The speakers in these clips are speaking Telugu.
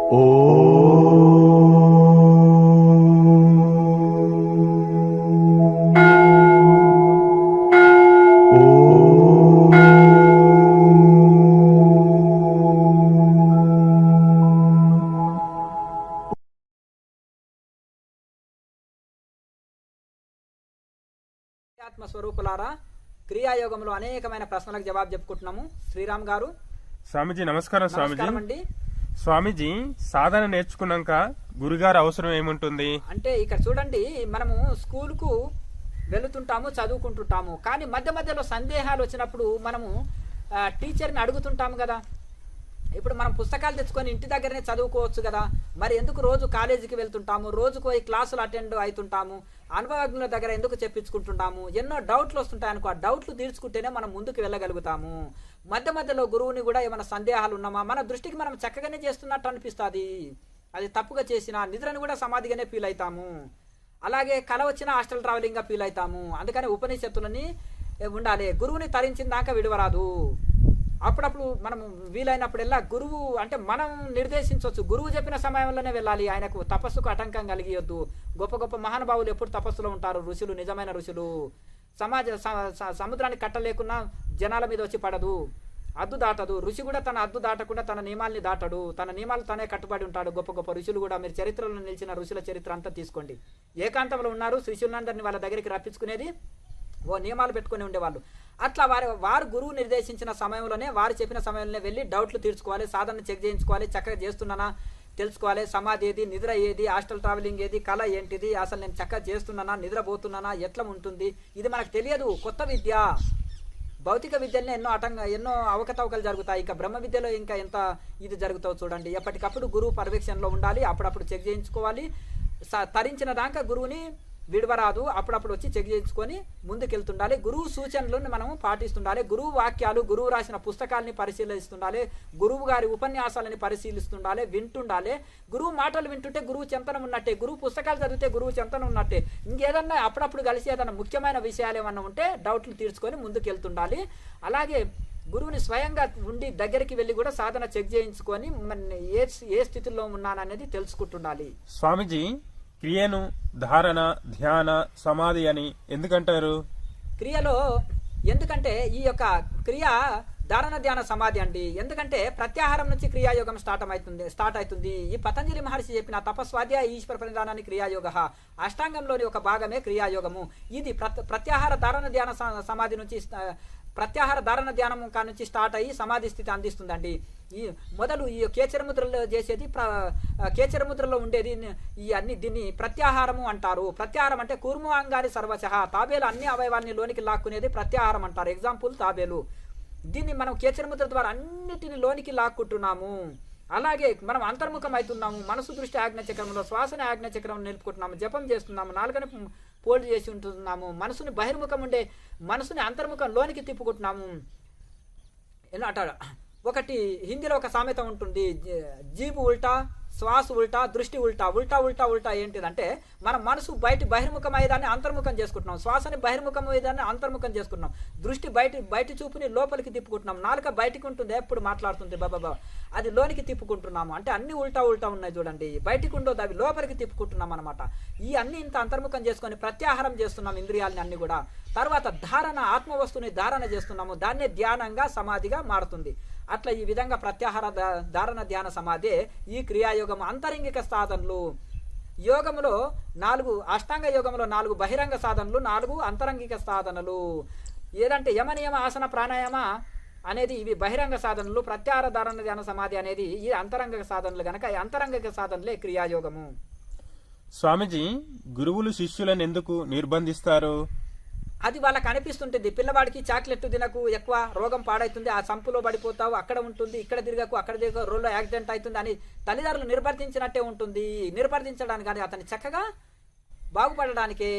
ఆత్మ స్వరూపులారా, క్రియాయోగంలో అనేకమైన ప్రశ్నలకు జవాబు చెప్పుకుంటున్నాము. శ్రీరామ్ గారు. స్వామీజీ నమస్కారం. అండి స్వామీజీ, సాధన నేర్చుకున్నాక గురుగారు అవసరం ఏముంటుంది అంటే ఇక్కడ చూడండి, మనము స్కూల్కు వెళుతుంటాము, చదువుకుంటుంటాము. కానీ మధ్య మధ్యలో సందేహాలు వచ్చినప్పుడు మనము టీచర్ని అడుగుతుంటాము కదా. ఇప్పుడు మనం పుస్తకాలు తెచ్చుకొని ఇంటి దగ్గరనే చదువుకోవచ్చు కదా. మరి ఎందుకు రోజు కాలేజీకి వెళ్తుంటాము, రోజుకు పోయి క్లాసులు అటెండ్ అవుతుంటాము, అనుభవజ్ఞుల దగ్గర ఎందుకు చెప్పించుకుంటుంటాము? ఎన్నో డౌట్లు వస్తుంటాయి అనుకో. ఆ డౌట్లు తీర్చుకుంటేనే మనం ముందుకు వెళ్ళగలుగుతాము. మధ్య మధ్యలో గురువుని కూడా ఏమైనా సందేహాలు ఉన్నామా, మన దృష్టికి మనం చక్కగానే చేస్తున్నట్టు అనిపిస్తుంది. అది తప్పుగా చేసినా నిద్రను కూడా సమాధిగానే ఫీల్ అవుతాము. అలాగే కల వచ్చిన హాస్టల్ ట్రావెలింగ్గా ఫీల్ అవుతాము. అందుకని ఉపనిషత్తులని ఉండాలి. గురువుని తరించిన దాకా విడవరాదు. అప్పుడప్పుడు మనం వీలైనప్పుడల్లా గురువు అంటే మనం నిర్దేశించవచ్చు. గురువు చెప్పిన సమయంలోనే వెళ్ళాలి. ఆయనకు తపస్సుకు ఆటంకం కలిగియొద్దు. గొప్ప గొప్ప మహానుభావులు ఎప్పుడు తపస్సులో ఉంటారు. ఋషులు, నిజమైన ఋషులు. సముద్రాన్ని కట్టలేకున్నా జనాల మీద వచ్చి పడదు, అద్దు దాటదు. ఋషి కూడా తన అద్దు దాటకుండా తన నియమాల్ని దాటడు. తన నియమాలు తనే కట్టుబడి ఉంటాడు. గొప్ప గొప్ప ఋషులు కూడా, మీరు చరిత్రలో నిలిచిన ఋషుల చరిత్ర అంతా తీసుకోండి. ఏకాంతంలో ఉన్నారు. శిష్యులందరినీ వాళ్ళ దగ్గరికి రప్పించుకునేది, ఓ నియమాలు పెట్టుకుని ఉండేవాళ్ళు. అట్లా వారు గురువు నిర్దేశించిన సమయంలోనే, వారు చెప్పిన సమయంలోనే వెళ్ళి డౌట్లు తీర్చుకోవాలి, సాధన చెక్ చేయించుకోవాలి, చక్కగా చేస్తున్నానా తెలుసుకోవాలి. సమాధి ఏది, నిద్ర ఏది, హాస్టల్ ట్రావెలింగ్ ఏది, కళ ఏంటిది, అసలు నేను చక్కగా చేస్తున్నానా, నిద్రపోతున్నానా, ఎట్లా ఉంటుంది, ఇది మనకు తెలియదు. కొత్త విద్య. భౌతిక విద్యలోనే ఎన్నో అవకతవకలు జరుగుతాయి. ఇక బ్రహ్మ విద్యలో ఇంకా ఎంత ఇది జరుగుతావు చూడండి. ఎప్పటికప్పుడు గురువు పర్యవేక్షణలో ఉండాలి. అప్పుడప్పుడు చెక్ చేయించుకోవాలి. తరించిన దాకా గురువుని విడవరాదు. అప్పుడప్పుడు వచ్చి చెక్ చేయించుకొని ముందుకెళ్తుండాలి. గురువు సూచనలను మనం పాటిస్తుండాలి. గురువు వాక్యాలు, గురువు రాసిన పుస్తకాలని పరిశీలిస్తుండాలి. గురువు గారి ఉపన్యాసాలని పరిశీలిస్తుండాలి, వింటుండాలి. గురువు మాటలు వింటుంటే గురువు చింతన ఉన్నట్టే, గురువు పుస్తకాలు చదివితే గురువు చింతన ఉన్నట్టే. ఇంకేదన్నా అప్పుడప్పుడు కలిసి ఏదన్నా ముఖ్యమైన విషయాలు ఏమన్నా ఉంటే డౌట్లు తీర్చుకొని ముందుకెళ్తుండాలి. అలాగే గురువుని స్వయంగా ఉండి దగ్గరికి వెళ్ళి కూడా సాధన చెక్ చేయించుకొని ఏ స్థితిలో ఉన్నాననేది తెలుసుకుంటుండాలి. స్వామీజీ, క్రియను ధారణ, ధ్యాన, సమాధి అని ఎందుకంటారు? క్రియలో ఎందుకంటే ఈ యొక్క క్రియ ధారణ, ధ్యాన, సమాధి అండి. ఎందుకంటే ప్రత్యాహారం నుంచి క్రియాయోగం స్టార్ట్ అవుతుంది. ఈ పతంజలి మహర్షి చెప్పిన తపస్వాధ్యాయ ఈశ్వర ప్రణిధానాన్ని క్రియాయోగ, అష్టాంగంలోని ఒక భాగమే క్రియాయోగము. ఇది ప్రత్యాహార ధారణ, ధ్యాన, సమాధి నుంచి, ప్రత్యాహార ధారణ ధ్యానం నుంచి స్టార్ట్ అయ్యి సమాధి స్థితి అందిస్తుందండి. ఈ మొదలు ఈ కేచరముద్రలో చేసేది, కేచరముద్రలో ఉండేది దీన్ని ప్రత్యాహారము అంటారు. ప్రత్యాహారం అంటే కూర్ము అంగారి సర్వశ, తాబేలు అన్ని అవయవాన్ని లోనికి లాక్కునేది ప్రత్యాహారం అంటారు. ఎగ్జాంపుల్ తాబేలు. దీన్ని మనం కేచరముద్ర ద్వారా అన్నిటిని లోనికి లాక్కుంటున్నాము. అలాగే మనం అంతర్ముఖం అవుతున్నాము. మనసు దృష్టి ఆజ్ఞచక్రంలో, శ్వాసని ఆజ్ఞచక్రం నిలుపుకుంటున్నాము, జపం చేస్తున్నాము, నాలుగని పోల్డ్ చేసి ఉంటున్నాము. మనసుని బహిర్ముఖం ఉండే మనసుని అంతర్ముఖం లోనికి తిప్పుకుంటున్నాము. ఎలా అంటారు, ఒకటి హిందీలో ఒక సామెత ఉంటుంది, జీబు ఉల్టా, శ్వాస ఉల్టా, దృష్టి ఉల్టా. ఉల్టా ఉల్టా ఉల్టా ఏంటిదంటే, మన మనసు బహిర్ముఖం అయ్యేదాన్ని అంతర్ముఖం చేసుకుంటున్నాం, శ్వాసని బహిర్ముఖం అయ్యేదాన్ని అంతర్ముఖం చేసుకుంటున్నాం, దృష్టి బయట చూపుని లోపలికి తిప్పుకుంటున్నాం, నాలుక బయటికి ఉంటుంది, ఎప్పుడు మాట్లాడుతుంది బాబా, అది లోనికి తిప్పుకుంటున్నాము. అంటే అన్ని ఉల్టా ఉల్టా ఉన్నాయి చూడండి. బయటికి ఉండదు, అవి లోపలికి తిప్పుకుంటున్నాం అనమాట. ఈ అన్ని ఇంత అంతర్ముఖం చేసుకొని ప్రత్యాహారం చేస్తున్నాం ఇంద్రియాలని అన్ని కూడా. తర్వాత ధారణ, ఆత్మవస్తుని ధారణ చేస్తున్నాము, దాన్నే ధ్యానంగా, సమాధిగా మారుతుంది. అట్లా ఈ విధంగా ప్రత్యాహార, ధారణ, ధ్యాన, సమాధి ఈ క్రియాయోగం. అంతరంగిక సాధనలు యోగములో 4, అష్టాంగ యోగంలో 4 బహిరంగ సాధనలు, 4 అంతరంగిక సాధనలు. ఏదంటే యమ, నియమ, ఆసన, ప్రాణాయామ అనేది ఇవి బహిరంగ సాధనలు. ప్రత్యాహార, ధారణ, ధ్యాన, సమాధి అనేది ఈ అంతరంగిక సాధనలు గనక ఈ అంతరంగిక సాధనలే క్రియాయోగము. స్వామీజీ, గురువులు శిష్యులను ఎందుకు నిర్బంధిస్తారు? అది వాళ్ళకి అనిపిస్తుంటుంది. పిల్లవాడికి చాక్లెట్ తినకు, ఎక్కువ రోగం పాడవుతుంది, ఆ సంపులో పడిపోతావు, అక్కడ ఉంటుంది, ఇక్కడ తిరగకు, అక్కడ తిరగకు, రోడ్లో యాక్సిడెంట్ అవుతుంది అని తల్లిదండ్రులు నిర్బంధించినట్టే ఉంటుంది. నిర్బంధించడానికి కానీ అతన్ని చక్కగా బాగుపడడానికి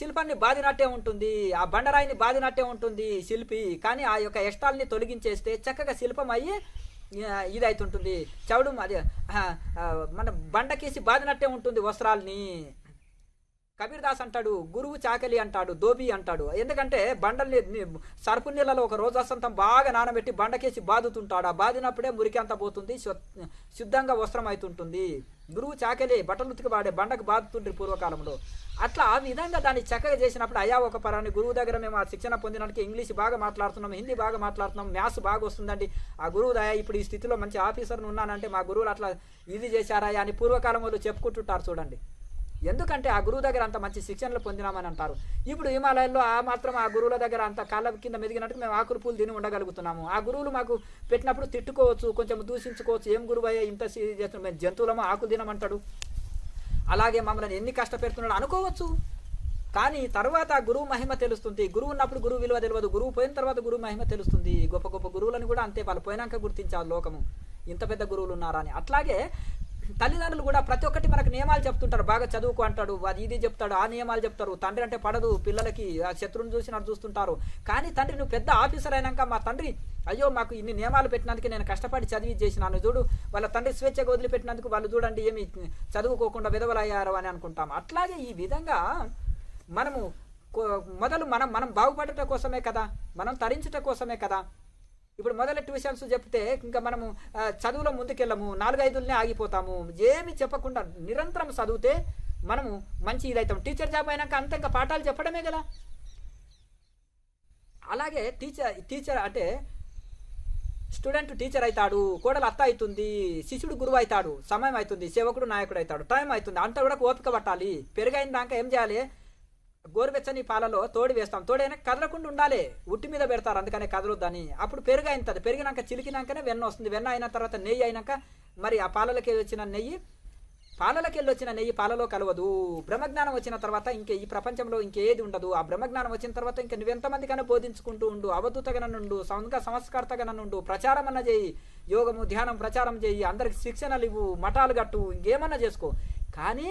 శిల్పాన్ని బాదినట్టే ఉంటుంది, ఆ బండరాయిని బాదినట్టే ఉంటుంది శిల్పి. కానీ ఆ యొక్క ఎష్టాల్ని తొలగించేస్తే చక్కగా శిల్పం అయ్యి ఇది అవుతుంటుంది. చవుడు అది మన బండకేసి బాదినట్టే ఉంటుంది వస్త్రాల్ని. కబీర్ దాస్ అంటాడు గురువు చాకలి అంటాడు, దోబి అంటాడు. ఎందుకంటే బండల్ని సరుపు నీళ్ళలో ఒక రోజంతం బాగా నానబెట్టి బండకేసి బాదుతుంటాడు. ఆ బాదినప్పుడే మురికి అంతా పోతుంది, శుద్ధంగా వస్త్రం అవుతుంటుంది. గురువు చాకలి బట్టలు ఉతికి వాడే బండకు బాదుతుండ్రి పూర్వకాలంలో. అట్లా ఆ విధంగా దాన్ని చక్కగా చేసినప్పుడు అయా ఒక పరాన్ని గురువు దగ్గర మేము ఆ శిక్షణ పొందినానికి ఇంగ్లీష్ బాగా మాట్లాడుతున్నాం, హిందీ బాగా మాట్లాడుతున్నాం, మ్యాథ్స్ బాగా వస్తుందండి. ఆ గురువు దయా ఇప్పుడు ఈ స్థితిలో మంచి ఆఫీసర్ని ఉన్నానంటే మా గురువులు అట్లా ఇది చేశారా అని పూర్వకాలం వాళ్ళు చెప్పుకుంటుంటారు చూడండి. ఎందుకంటే ఆ గురువు దగ్గర అంత మంచి శిక్షణలు పొందినామని అంటారు. ఇప్పుడు హిమాలయాల్లో ఆ మాత్రం ఆ గురువుల దగ్గర అంత కాళ్ళ కింద మెదిగినట్టు మేము ఆకులు పూలు తిని ఉండగలుగుతున్నాము. ఆ గురువులు మాకు పెట్టినప్పుడు తిట్టుకోవచ్చు, కొంచెం దూషించుకోవచ్చు, ఏం గురువు అయ్యా ఇంత చేస్తున్నాం, మేము జంతువులమో ఆకులు తినమంటాడు, అలాగే మమ్మల్ని ఎన్ని కష్టపెడుతున్నాడు అనుకోవచ్చు. కానీ తర్వాత గురువు మహిమ తెలుస్తుంది. గురువు ఉన్నప్పుడు గురువు విలువ తెలియదు, గురువు పోయిన తర్వాత గురువు మహిమ తెలుస్తుంది. గొప్ప గొప్ప గురువులను కూడా అంతే, వాళ్ళు పోయినాక గుర్తించారు లోకము ఇంత పెద్ద గురువులు ఉన్నారా అని. అట్లాగే తల్లిదండ్రులు కూడా ప్రతి ఒక్కటి మనకు నియమాలు చెప్తుంటారు, బాగా చదువుకో అంటాడు, అది ఇది చెప్తాడు, ఆ నియమాలు చెప్తారు. తండ్రి అంటే పడదు పిల్లలకి, ఆ శత్రువుని చూసినట్టు చూస్తుంటారు. కానీ తండ్రి నువ్వు పెద్ద ఆఫీసర్ అయినాక మా తండ్రి అయ్యో మాకు ఇన్ని నియమాలు పెట్టినందుకు నేను కష్టపడి చదివి చేసినాను చూడు, వాళ్ళ తండ్రి స్వేచ్ఛగా వదిలిపెట్టినందుకు వాళ్ళు చూడండి ఏమి చదువుకోకుండా విధవలయ్యారు అని అనుకుంటాం. అట్లాగే ఈ విధంగా మనము మొదలు మనం బాగుపడట కోసమే కదా, మనం తరించుట కోసమే కదా. ఇప్పుడు మొదల ట్యూషన్స్ చెప్తే ఇంకా మనము చదువులో ముందుకెళ్ళము, 4-5 ఆగిపోతాము. ఏమి చెప్పకుండా నిరంతరం చదివితే మనము మంచి ఇదవుతాం. టీచర్ జాబ్ అయినాక అంత ఇంకా పాఠాలు చెప్పడమే కదా. అలాగే టీచర్ అంటే స్టూడెంట్ టీచర్ అవుతాడు, కోడలు అత్త అవుతుంది, శిష్యుడు గురువు అవుతాడు, సమయం అవుతుంది, సేవకుడు నాయకుడు అవుతాడు, టైం అవుతుంది. అంతా కూడా ఓపిక పట్టాలి. పెరుగైన దాకా ఏం చేయాలి, గోరువెచ్చని పాలలో తోడి వేస్తాం, తోడైనా కదలకుండా ఉండాలి, ఉట్టి మీద పెడతారు అందుకనే కదలొద్దని. అప్పుడు పెరుగు అయినది, పెరిగినాక చిలికినాకనే వెన్న వస్తుంది, వెన్న అయిన తర్వాత నెయ్యి అయినాక మరి ఆ పాలలోకి వచ్చిన నెయ్యి పాలలో కలవదు. బ్రహ్మజ్ఞానం వచ్చిన తర్వాత ఇంకే ఈ ప్రపంచంలో ఇంకేది ఉండదు. ఆ బ్రహ్మజ్ఞానం వచ్చిన తర్వాత ఇంకా నువ్వెంతమందికైనా బోధించుకుంటూ ఉండు, అవధూతగా నుండు, సంస్కారతగా నుండు, ప్రచారం అన్న చేయి, యోగము ధ్యానం ప్రచారం చేయి, అందరికి శిక్షణలు ఇవ్వు, మఠాలు కట్టు, ఇంకేమన్నా చేసుకో. కానీ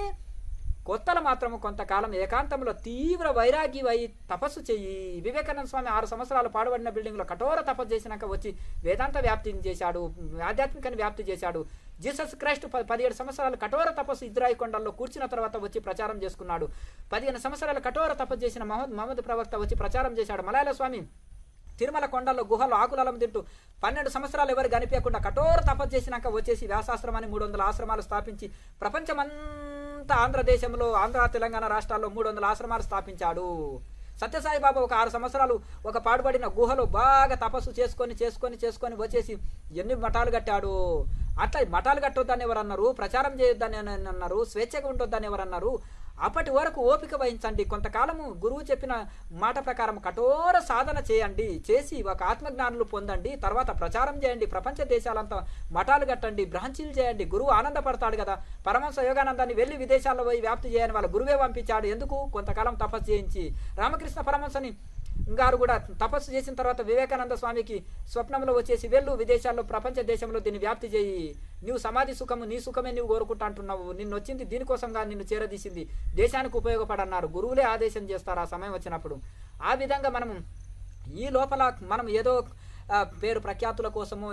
కొత్తలు మాత్రము కొంతకాలం ఏకాంతంలో తీవ్ర వైరాగి అయి తపస్సు చెయ్యి. వివేకానంద స్వామి 6 సంవత్సరాలు పాడుబడిన బిల్డింగ్లో కఠోర తపస్సు చేసినాక వచ్చి వేదాంత వ్యాప్తిని చేశాడు, ఆధ్యాత్మికని వ్యాప్తి చేశాడు. జీసస్ క్రైస్ట్ 17 సంవత్సరాలు కఠోర తపస్సు ఇజ్రాయి కొండల్లో కూర్చున్న తర్వాత వచ్చి ప్రచారం చేసుకున్నాడు. 15 సంవత్సరాలు కఠోర తపస్సు చేసిన మహమ్మద్ ప్రవక్త వచ్చి ప్రచారం చేశాడు. మలయాళ స్వామి తిరుమల కొండల్లో గుహలో ఆకులలం తింటూ 12 సంవత్సరాలు ఎవరు కనిపించకుండా కఠోర తపస్సు చేసినాక వచ్చేసి వ్యాసాశ్రమాన్ని 300 ఆశ్రమాలు స్థాపించి ప్రపంచమంతా ఆంధ్రదేశంలో ఆంధ్ర తెలంగాణ రాష్ట్రాల్లో 300 ఆశ్రమాలు స్థాపించాడు. సత్యసాయి బాబా ఒక 6 సంవత్సరాలు ఒక పాడుబడిన గుహలో బాగా తపస్సు చేసుకొని వచ్చేసి ఎన్ని మఠాలు కట్టాడు. అట్లా మఠాలు కట్టొద్దని ఎవరన్నారు, ప్రచారం చేయొద్దని అన్నారు, స్వేచ్ఛగా ఉండొద్దని ఎవరన్నారు. అప్పటి వరకు ఓపిక వహించండి. కొంతకాలము గురువు చెప్పిన మాట ప్రకారం కఠోర సాధన చేయండి, చేసి ఒక ఆత్మజ్ఞానులు పొందండి, తర్వాత ప్రచారం చేయండి, ప్రపంచ దేశాలంతా మఠాలు కట్టండి, బ్రాంచీలు చేయండి. గురువు ఆనందపడతాడు కదా. పరమహంస యోగానందాన్ని వెళ్ళి విదేశాల్లో పోయి వ్యాప్తి చేయని వాళ్ళ గురువే పంపించాడు. ఎందుకు? కొంతకాలం తపస్సు చేయించి. రామకృష్ణ పరమహంసని గారు కూడా తపస్సు చేసిన తర్వాత వివేకానంద స్వామికి స్వప్నంలో వచ్చేసి వెళ్ళు విదేశాల్లో ప్రపంచ దేశంలో దీన్ని వ్యాప్తి చేయి, నువ్వు సమాధి సుఖము నీ సుఖమే నువ్వు కోరుకుంటా అంటున్నావు, నిన్ను వచ్చింది దీనికోసంగా నిన్ను చేరదీసింది, దేశానికి ఉపయోగపడన్నారు. గురువులే ఆదేశం చేస్తారు ఆ సమయం వచ్చినప్పుడు. ఆ విధంగా మనం ఈ లోపల మనం ఏదో పేరు ప్రఖ్యాతుల కోసమో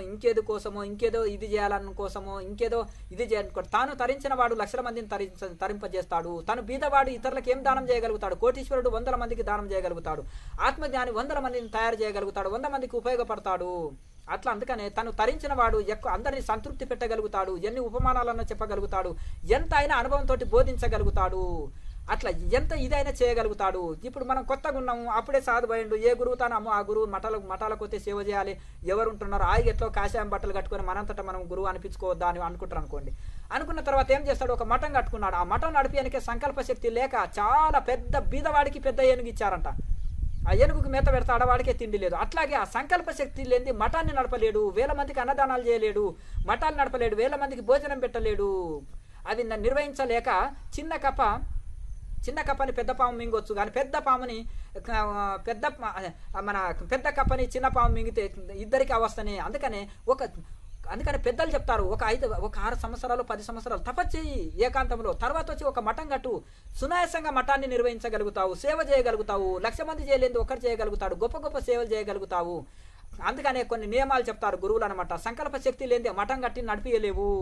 ఇంకేదో ఇది చేయాలన్న కోసమో ఇంకేదో ఇది చేయాలనుకోండి. తాను తరించిన వాడు లక్షల మందిని తరింపజేస్తాడు. తను బీదవాడు ఇతరులకు ఏం దానం చేయగలుగుతాడు. కోటీశ్వరుడు 100 మందికి దానం చేయగలుగుతాడు. ఆత్మజ్ఞాని 100 మందిని తయారు చేయగలుగుతాడు, 100 మందికి ఉపయోగపడతాడు. అట్లా అందుకనే తను తరించిన వాడు అందరినీ సంతృప్తి పెట్టగలుగుతాడు, ఎన్ని ఉపమానాలన్నా చెప్పగలుగుతాడు, ఎంత అయినా అనుభవంతో బోధించగలుగుతాడు. అట్లా ఎంత ఇదైనా చేయగలుగుతాడు. ఇప్పుడు మనం కొత్తగా ఉన్నాము, అప్పుడే సాధుపోయిండు, ఏ గురువు తాను ఆ గురువు మఠాలకు వస్తే సేవ చేయాలి, ఎవరు ఉంటున్నారు ఆయిగా ఎట్లో కాషాయం బట్టలు కట్టుకొని మనంతటా మనం గురువు అనిపించుకోవద్దా అని అనుకుంటారు అనుకోండి. అనుకున్న తర్వాత ఏం చేస్తాడు, ఒక మఠం కట్టుకున్నాడు. ఆ మఠం నడిపేయనికే సంకల్ప శక్తి లేక చాలా పెద్ద బీదవాడికి పెద్ద ఏనుగు ఇచ్చారంట. ఆ ఏనుగుకి మేత పెడతా ఆడవాడికే తిండి లేదు. అట్లాగే ఆ సంకల్ప శక్తి లేని మఠాన్ని నడపలేడు, 1000 మందికి అన్నదానాలు చేయలేడు, మఠాలు నడపలేడు, 1000 మందికి భోజనం పెట్టలేడు. అది నిర్వహించలేక చిన్న కప్పని పెద్ద పాము మింగొచ్చు, కానీ పెద్ద పాముని పెద్ద కప్పని చిన్న పాము మింగితే ఇద్దరికి అవస్థనే. అందుకని పెద్దలు చెప్తారు, ఒక 6 సంవత్సరాలు 10 సంవత్సరాలు తపస్సు చేయి ఏకాంతంలో, తర్వాత వచ్చి ఒక మఠం కట్టు, సునాయాసంగా మఠాన్ని నిర్వహించగలుగుతావు, సేవ చేయగలుగుతావు. 100 మంది చేయలేదు ఒకరు చేయగలుగుతాడు, గొప్ప గొప్ప సేవలు చేయగలుగుతావు. అందుకనే కొన్ని నియమాలు చెప్తారు గురువులు అనమాట. సంకల్ప శక్తి లేనిదే మఠం కట్టి నడిపియలేవు,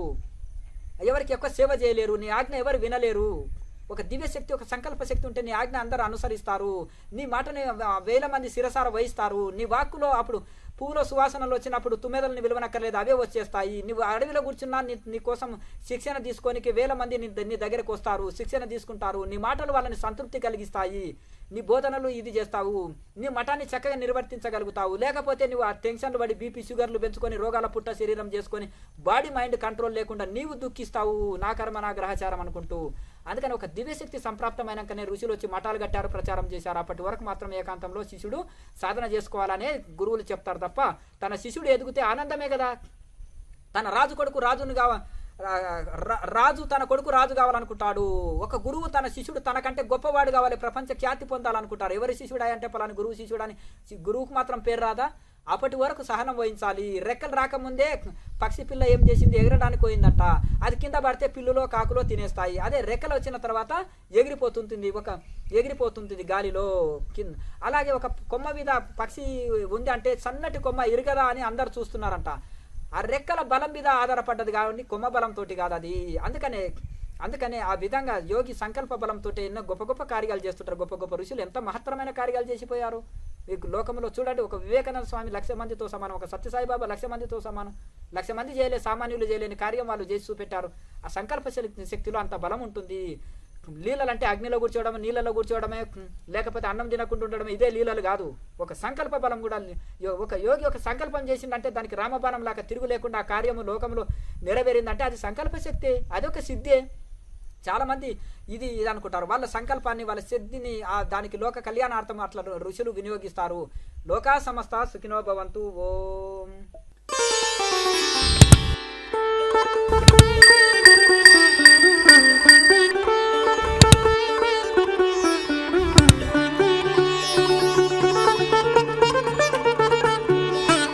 ఎవరికి ఎక్కువ సేవ చేయలేరు, నీ ఆజ్ఞ ఎవరు వినలేరు. ఒక దివ్య శక్తి, ఒక సంకల్ప శక్తి ఉంటే నీ ఆజ్ఞ అందరూ అనుసరిస్తారు, నీ మాటని వేల మంది శిరసార వహిస్తారు. నీ వాక్కులో అప్పుడు పువ్వులో సువాసనలు వచ్చినప్పుడు తుమ్మెదలని విలువనక్కర్లేదు, అవే వచ్చేస్తాయి. నువ్వు అడవిలో కూర్చున్నా నీ కోసం శిక్షణ తీసుకోనికి వేల మంది నీ దగ్గరకు వస్తారు, శిక్షణ తీసుకుంటారు. నీ మాటలు వాళ్ళని సంతృప్తి కలిగిస్తాయి. నీ బోధనలు ఇది చేస్తావు, నీ మఠాన్ని చక్కగా నిర్వర్తించగలుగుతావు. లేకపోతే నువ్వు ఆ టెన్షన్లు పడి బీపీ షుగర్లు పెంచుకొని రోగాల పుట్ట శరీరం చేసుకొని బాడీ మైండ్ కంట్రోల్ లేకుండా నీవు దుఃఖిస్తావు, నా కర్మ నా గ్రహచారం అనుకుంటూ. అందుకని ఒక దివ్యశక్తి సంప్రాప్తమైనాకనే ఋషులు వచ్చి మఠాలు కట్టారు, ప్రచారం చేశారు. అప్పటి వరకు మాత్రం ఏకాంతంలో శిష్యుడు సాధన చేసుకోవాలనే గురువులు చెప్తారు తప్ప తన శిష్యుడు ఎదిగితే ఆనందమే కదా. తన రాజు కొడుకు రాజును రాజు తన కొడుకు రాజు కావాలనుకుంటాడు. ఒక గురువు తన శిష్యుడు తనకంటే గొప్పవాడు కావాలి, ప్రపంచ ఖ్యాతి పొందాలనుకుంటారు. ఎవరి శిష్యుడా అంటే పలాని గురువు శిష్యుడని గురువుకు మాత్రం పేరు రాదా? అప్పటి వరకు సహనం వహించాలి. రెక్కలు రాకముందే పక్షి పిల్ల ఏం చేసింది, ఎగరడానికి పోయిందంట. అది కింద పడితే పిల్లులో కాకులో తినేస్తాయి. అదే రెక్కలు వచ్చిన తర్వాత ఎగిరిపోతుంటుంది గాలిలో కింద. అలాగే ఒక కొమ్మ మీద పక్షి ఉంది అంటే సన్నటి కొమ్మ ఇరగదా అని అందరు చూస్తున్నారంట. ఆ రెక్కల బలం మీద ఆధారపడ్డది కాబట్టి కొమ్మ బలంతో కాదు అది. అందుకనే ఆ విధంగా యోగి సంకల్ప బలంతో ఎన్నో గొప్ప గొప్ప కార్యాలు చేస్తుంటారు. గొప్ప గొప్ప ఋషులు ఎంత మహత్తరమైన కార్యాలు చేసిపోయారు. మీకు లోకంలో చూడండి, ఒక వివేకానంద స్వామి 1,00,000 మందితో సమానం, ఒక సత్యసాయిబాబా 1,00,000 మందితో సమానం. 1,00,000 మంది చేయలే, సామాన్యులు చేయలేని కార్యం వాళ్ళు చేసి చూపెట్టారు. ఆ సంకల్ప శక్తిలో అంత బలం ఉంటుంది. లీలలంటే అగ్నిలో కూర్చోవడం, నీళ్ళలో కూర్చోవడమే, లేకపోతే అన్నం తినకుండా ఉండడం, ఇదే లీలలు కాదు. ఒక సంకల్ప బలం కూడా. ఒక యోగి ఒక సంకల్పం చేసిందంటే దానికి రామబాణం లాగా తిరుగు లేకుండా ఆ కార్యము లోకంలో నెరవేరిందంటే అది సంకల్ప శక్తి, అదొక సిద్ధే. చాలా మంది ఇది అనుకుంటారు. వాళ్ళ సంకల్పాన్ని, వాళ్ళ సిద్ధిని దానికి లోక కళ్యాణార్థం అట్లా ఋషులు వినియోగిస్తారు. లోకా సమస్త సుఖినో భవంతు. ఓం.